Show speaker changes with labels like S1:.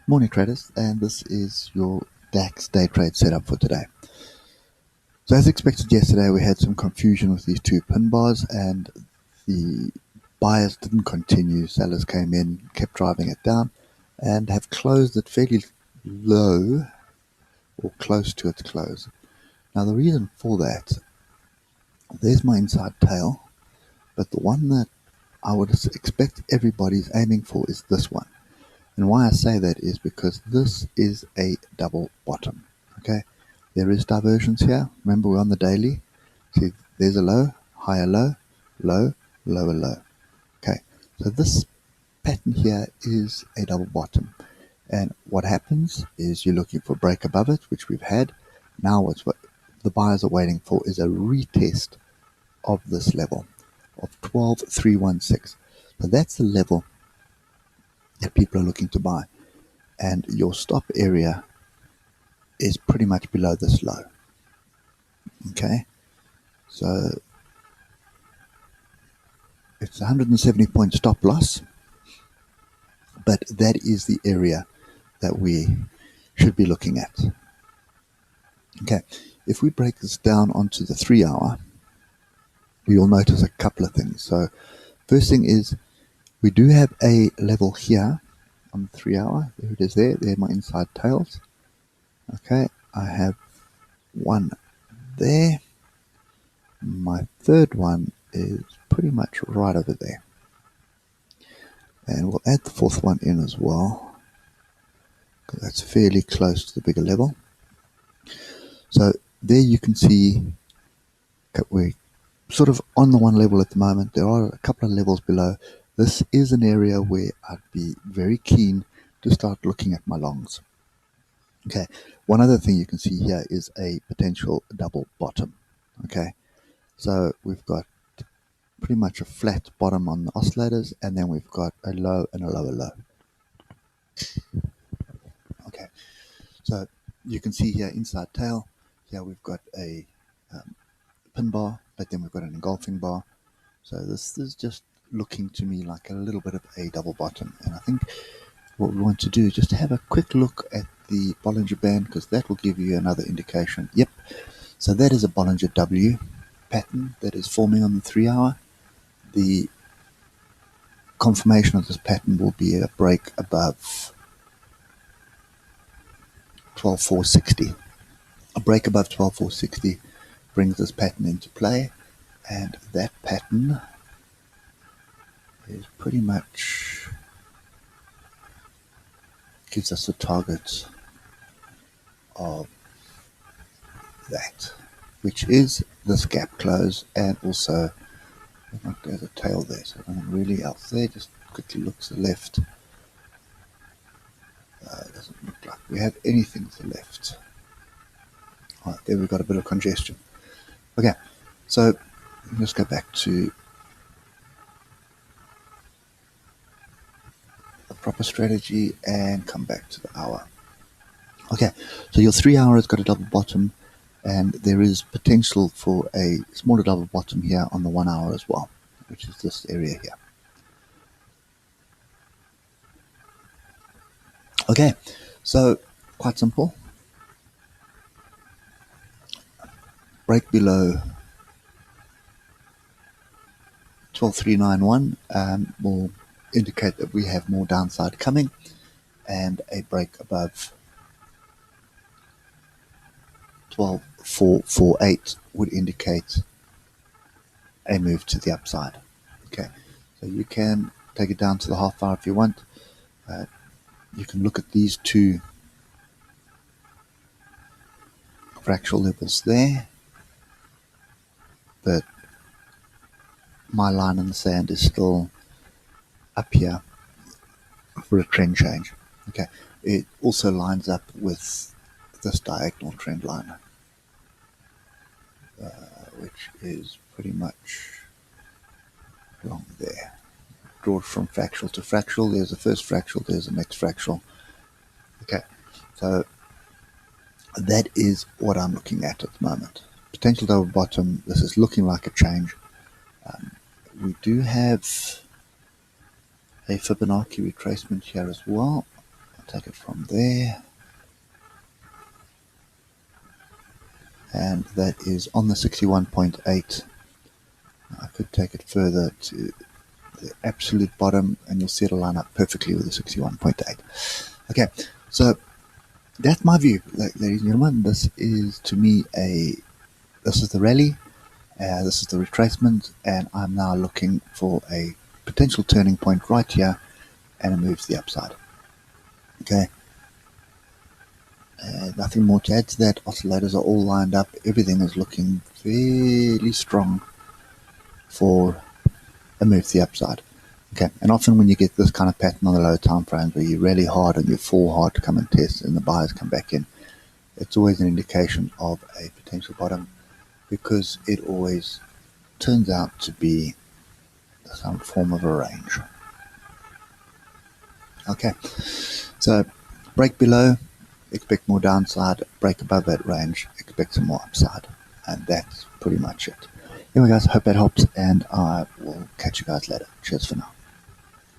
S1: Morning traders, and this is your Dax day trade setup for today. So as expected yesterday, we had some confusion with these two pin bars and the buyers didn't continue. Sellers came in, kept driving it down and have closed it fairly low or close to its close. Now the reason for that, there's my inside tail, but the one that I would expect everybody's aiming for is this one. And why I say that is because this is a double bottom. Okay, there is divergence here. Remember, we're on the daily. See, there's a low, higher low, low, lower low. Okay, so this pattern here is a double bottom. And what happens is you're looking for a break above it, which we've had. Now what the buyers are waiting for is a retest of this level of 12,316. So that's the level that people are looking to buy. And your stop area is pretty much below this low. Okay, so it's 170 point stop loss, but that is the area that we should be looking at. Okay, if we break this down onto the 3 hour, you'll notice a couple of things. So first thing is we do have a level here on the 3 hour. There it is there. There are my inside tails. Okay, I have one there. My third one is pretty much right over there. And we'll add the fourth one in as well, because that's fairly close to the bigger level. So there you can see that we're sort of on the one level at the moment. There are a couple of levels below. This is an area where I'd be very keen to start looking at my longs. Okay, one other thing you can see here is a potential double bottom. Okay, so we've got pretty much a flat bottom on the oscillators, and then we've got a low and a lower low. Okay, so you can see here inside tail, here we've got a pin bar, but then we've got an engulfing bar. So this is just looking to me like a little bit of a double bottom. And I think what we want to do is just have a quick look at the Bollinger Band, because that will give you another indication. Yep, so that is a Bollinger W pattern that is forming on the 3 hour. The confirmation of this pattern will be a break above 12,460. A break above 12,460 brings this pattern into play, and that pattern is pretty much gives us a target of that, which is this gap close, and also there's a tail there, so nothing really else there. Just quickly look to the left. It doesn't look like we have anything to the left. All right, there we've got a bit of congestion. Okay, so let's go back to the proper strategy and come back to the hour. Okay, so your 3 hour has got a double bottom, and there is potential for a smaller double bottom here on the 1 hour as well, which is this area here. Okay, so quite simple. Break below 12,391 will indicate that we have more downside coming, and a break above 12,448 would indicate a move to the upside. Okay, so you can take it down to the half hour if you want. You can look at these two fractal levels there, but my line in the sand is still up here for a trend change. Okay, it also lines up with this diagonal trend line, which is pretty much along there. Draw from fractal to fractal. There's the first fractal, there's the next fractal. Okay, so that is what I'm looking at the moment. Potential double bottom. This is looking like a change. We do have a Fibonacci retracement here as well. take it from there. And that is on the 61.8. I could take it further to the absolute bottom and you'll see it'll line up perfectly with the 61.8. Okay, so that's my view, ladies and gentlemen. This is, to me, this is the rally, this is the retracement, and I'm now looking for a potential turning point right here, and it moves the upside. Okay, nothing more to add to that. Oscillators are all lined up. Everything is looking fairly strong for a move to the upside. Okay, and often when you get this kind of pattern on the lower time frames where you rally hard and you fall hard to come and test and the buyers come back in, it's always an indication of a potential bottom, because it always turns out to be some form of a range. Okay, so break below, expect more downside. Break above that range, expect some more upside. And that's pretty much it. Anyway guys, hope that helps, and I will catch you guys later. Cheers for now.